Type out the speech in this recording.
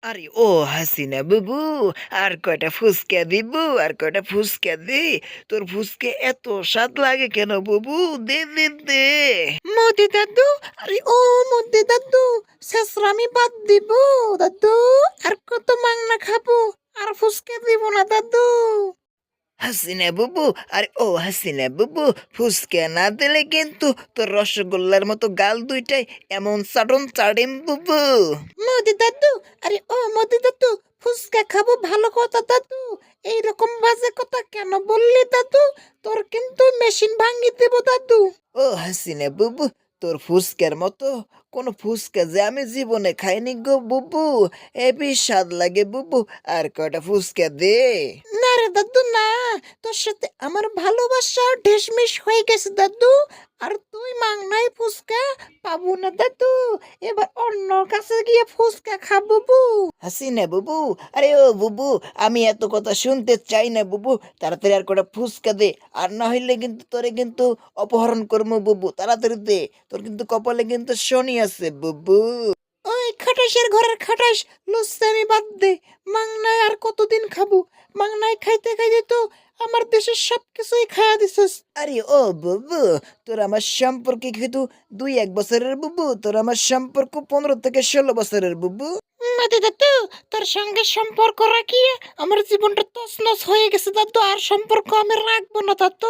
আরে ও হাসিনা বুবু, আর কয়টা ফুচকা দিবু? আর কয়টা ফুচকা দে। তোর ফুচকা এত স্বাদ লাগে কেন বুবু? দে দে দে। মোদি দাদু, আরে ও মোদি দাদু, শেষরামি বাদ দিব দাদু। আর কত মাংনা খাবো, আর ফুসকে দিব না দাদু। হাসিনা বুবু, আরে ও হাসিনা বুবু, ফুচকা না দিলে কিন্তু তোর রসগোল্লার মতো গাল দুইটাই এমন চাটন চাড়িম বুবু। মোদি দাদু, আরে ও মোদি দাদু, ফুসকা খাবো ভালো কথা দাদু। এইরকম বাজে কথা কেন বললি দাদু? তোর কিন্তু মেশিন ভাঙিয়ে দেব দাদু। ও হাসিনা বুবু, তোর ফুচকার মতো কোনো ফুচকা যে আমি জীবনে খাইনি গো বুবু। হেবি স্বাদ লাগে বুবু, আর কয়টা ফুচকা দে। না রে দাদু না, তোর সাথে আমার ভালোবাসা ঢেসমিস হয়ে গেছে দাদু। আর তুই মাংনাই ফুসকা পাবো না দাদু। এবার অন্য কাছে গিয়ে ফুসকা খাবো বু। হাসিনা বুবু, আরে ও বুবু, আমি এত কথা শুনতে চাই না বুবু। তাড়াতাড়ি আর কটা ফুচকা দে, আর না হইলে কিন্তু তোরে কিন্তু অপহরণ করবো বুবু। তাড়াতাড়ি দে, তোর কিন্তু কপালে কিন্তু শনি আছে বুবু। ওই খাটাসের ঘরের খাটাস, লুচ্চামি বাদ দে। মাংনায় আর কতদিন খাবো? মাংনায় খাইতে খাইতে তো আমার দেশের সব কিছুই খায়া দিছিস। আরে ও বুবু, তোর আমার সম্পর্ক কিন্তু 2-1 বছরের বুবু, তোর আমার সম্পর্ক 15 থেকে 16 বছরের বুবু। মাতে দাদু, তোর সঙ্গে সম্পর্ক রাখিয়ে আমার জীবনটা তছনছ হয়ে গেছে দাদু। আর সম্পর্ক আমি রাখবো না দাদু।